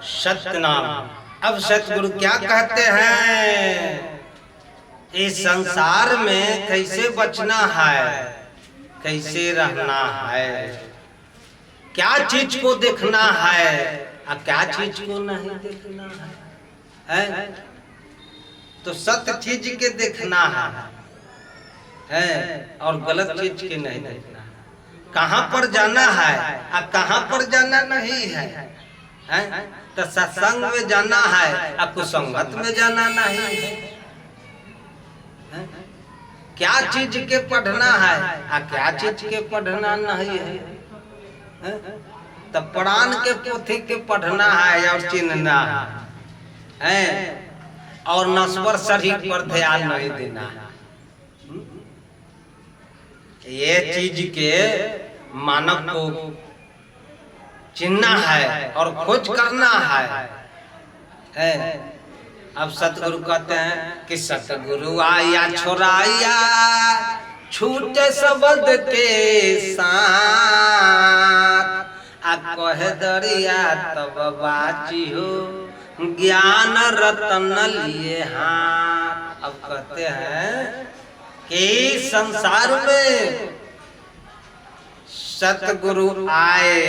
सतनाम। अब सतगुरु क्या कहते हैं, इस संसार में कैसे बचना है, कैसे रहना है, क्या चीज को देखना है और क्या चीज को नहीं देखना है? तो सत्य चीज के देखना है और गलत चीज के नहीं देखना है। कहाँ पर जाना है और कहाँ पर जाना नहीं है, तो सत्संग में जाना है और कुसंगत में जाना नहीं है। क्या चीज के पढ़ना है और क्या चीज के पढ़ना नहीं है। तो पुराण के पोथी के पढ़ना है और चिन्हना है और नश्वर शरीर पर ध्यान नहीं देना है। ये चीज के मानव को चिन्हना है और खोज करना है। अब सतगुरु कहते हैं कि सतगुरु आया छोराया छूटे शब्द के साथ, आ कहे दरिया तब बाची हो ज्ञान रतन लिए हाथ। अब कहते हैं कि संसार में सतगुरु आए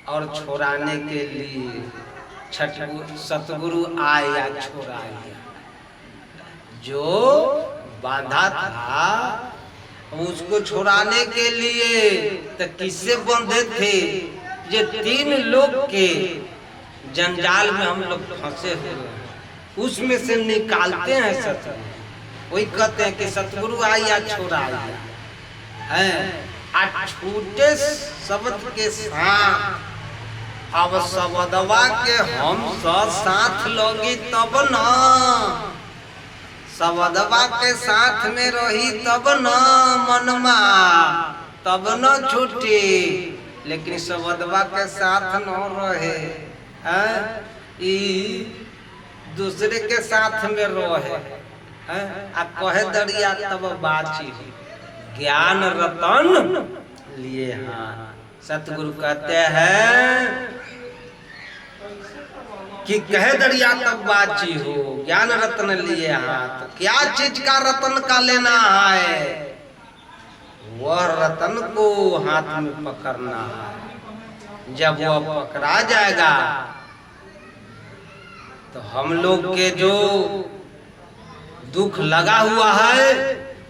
और छोड़ाने के लिए सतगुरु आया छोड़ाया। जो बांधा था उसको छुड़ाने के लिए तो किससे बंधे थे? ये तीन लोग के जंजाल में हम लोग फंसे हुए हैं, उसमें से निकालते हैं सतगुरु। वही कहते हैं कि सतगुरु आया छोड़ाया है। छूटे शब्द के साथ, अब शब्दवा के हम साथ लोगी तब न, शब्दवा के साथ में रही तब न मनमा तब न छूटी। लेकिन शब्दवा के साथ न रहे, दूसरे के साथ में रहे, आ कहे दरिया तब बाची ज्ञान रतन लिए। हाँ, सतगुरु कहते हैं कि कहे दरिया तब बाची हो ज्ञान रत्न लिए हाथ। क्या चीज का रत्न का लेना है? वह रत्न को हाथ में पकड़ना है। जब वह पकड़ा जाएगा तो हम लोग के जो दुख लगा हुआ है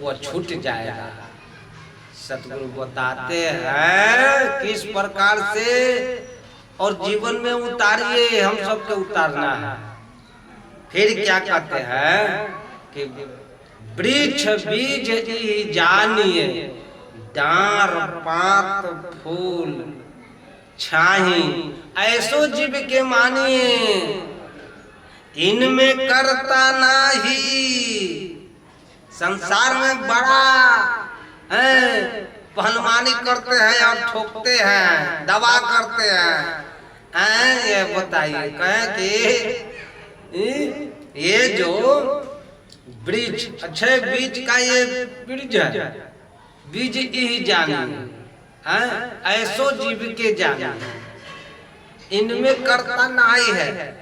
वह छूट जाएगा। सतगुरु बताते हैं किस प्रकार से और जीवन में उतारिए, हम सबके उतारना है। फिर क्या कहते हैं कि वृक्ष बीज ही जानिए, डार पात फूल छाही, ऐसो जीव के मानिए, इनमें करता नहीं। संसार में बड़ा पहलवानी करते हैं और ठोकते हैं, दवा करते हैं। ये बताइए, कहें कि ये जो वृक्ष अच्छे बीज का ये बीज है, बीज ही जानिए, ऐसो जीव के जानिए, इनमें करता नहीं है।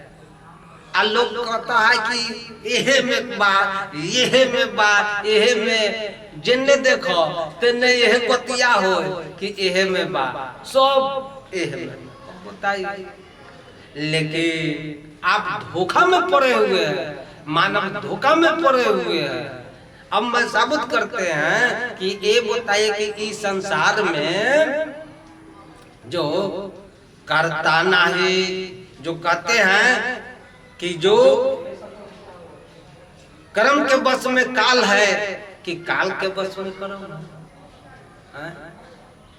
लोग कहता है कि यह में बा, यह में बा, यह में जिन्ने देखो तेने यह बतिया हो कि यह में बा, सब यह में बताइए। लेकिन आप धोखा में पड़े हुए हैं, मानव धोखा में पड़े हुए हैं। अब मैं साबित करते हैं कि ये बताइए कि इस संसार में जो करता नहीं, जो कहते हैं कि जो कर्म के बस में काल है कि काल के बस में कर्म है।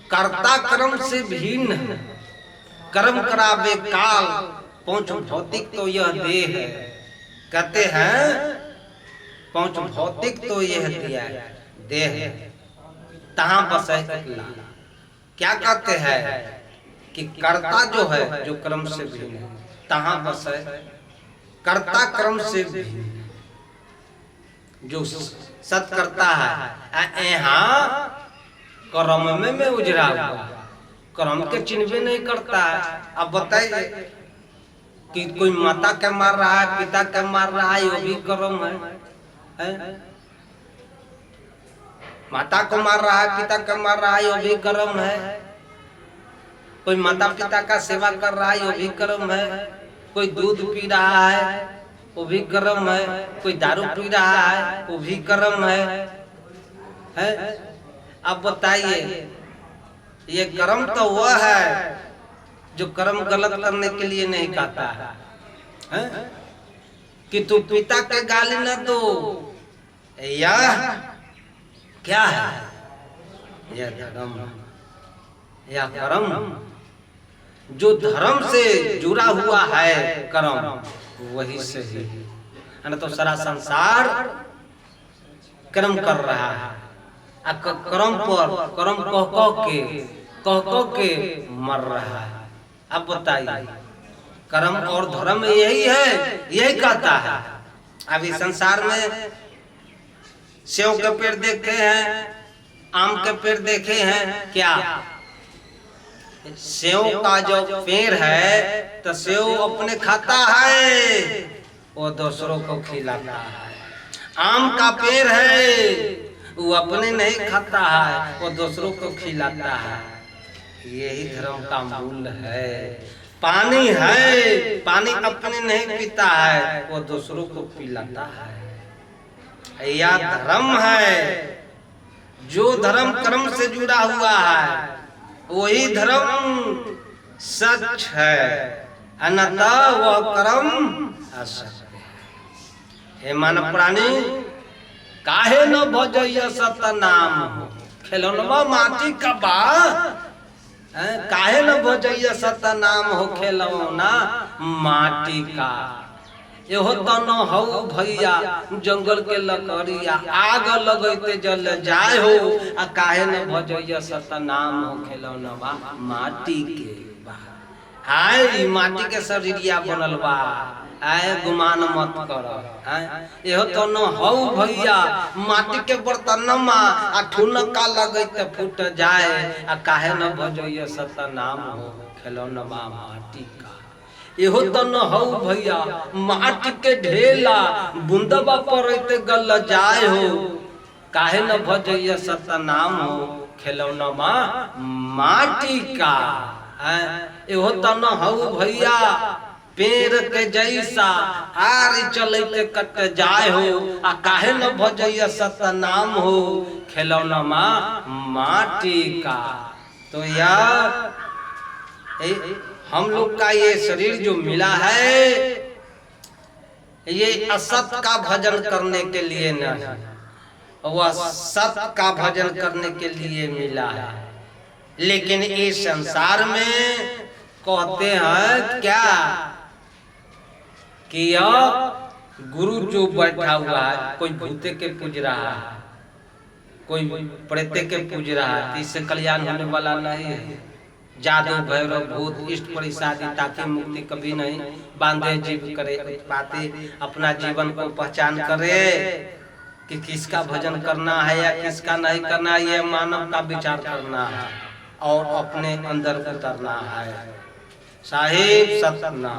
कर्ता कर्म से भिन्न है, कर्म करावे काल, पहुंच भौतिक तो यह देह है। कहते हैं पहुंच भौतिक तो यह दिया देह है, तहां बस है। क्या कहते हैं कि कर्ता जो है, जो कर्म से भिन्न है, तहां बस है। कर्ता कर्म से जो सत करता है, यहाँ कर्म में उजरा हुआ, कर्म के चिन्ह नहीं करता। अब बताइए कि कोई माता के मार रहा है, पिता के मार रहा है, वो भी कर्म है? माता को मार रहा है, पिता को मार रहा है, वो भी कर्म है। कोई माता पिता का सेवा कर रहा है, वो भी कर्म है। कोई दूध पी रहा है, वो भी कर्म है। कोई दारू पी रहा है, वो भी कर्म है? अब बताइए, ये कर्म तो वह है जो कर्म गलत करने के लिए नहीं कहता है, कि तू पिता के गाली न दो, यह क्या है? यह धर्म या कर्म। जो धर्म से जुड़ा हुआ है कर्म, वही सही है। तो सारा संसार कर्म कर रहा है, कर्म पर कर्म कह के मर रहा है। अब बताइए, कर्म और धर्म यही है, यही कहता है। अभी संसार में सेव के पेड़ देखे हैं, आम के पेड़ देखे हैं क्या? सेव का जो पेड़ है तो सेव अपने खाता है, वो दूसरों को खिलाता है। आम का पेड़ है, वो अपने नहीं खाता है, वो दूसरों को खिलाता है। यही धर्म का मूल है। पानी है, पानी अपने नहीं पीता है, वो दूसरों को पिलाता है। यह धर्म है। जो धर्म कर्म से जुड़ा हुआ है, वही धर्म सच है, अन्यथा वह कर्म असत्य है। हे मानव प्राणी, काहे न भजय सत नाम, खिलौनवा माटी का बा, काहे न भजय सत नाम हो खिलौना माटी का। एहो तो न हो भैया जंगल के लकड़िया, आग लगते जल जाए हो, आ काहे न भजय सत नाम हो खिलौनवा माटी के बा। हाय माटी के शरीरिया बनल बा, आए गुमान मत कर। एहो तो न हो भैया माटी के बर्तनमा, आ ठुनका लगते फूट जाए, आ काहे न भजय सत नाम हो खिलौनवा माटी का। एहो तो न हो भैया माटी के ढेला, बूंदबा पड़ते गल जाए हो, काहे न भजय सत नाम हो खिलौनवा माटी का। एहो तो न हो भैया पेड़ के जैसा आरी चलते कट जाए हो, आ काहे न भजय सत नाम हो खिलौनवा माटी का। तो यार हम लोग का ये शरीर जो मिला है, ये असत का भजन करने के लिए नहीं, वह सत का भजन करने के लिए मिला है। लेकिन इस संसार में कहते हैं क्या कि यह गुरु जो बैठा हुआ है, कोई भूते के पूज रहा है, कोई प्रेते के पूज रहा है, तो इससे कल्याण होने वाला नहीं है। जादू भैरव भूत इष्ट परिसादी ताकि मुक्ति कभी नहीं बांधे जीव करे पाते। अपना जीवन को पहचान करे कि किसका भजन करना है या किसका नहीं करना है, ये मानव का विचार करना है और अपने अंदर उतरना है। साहिब सतनाम।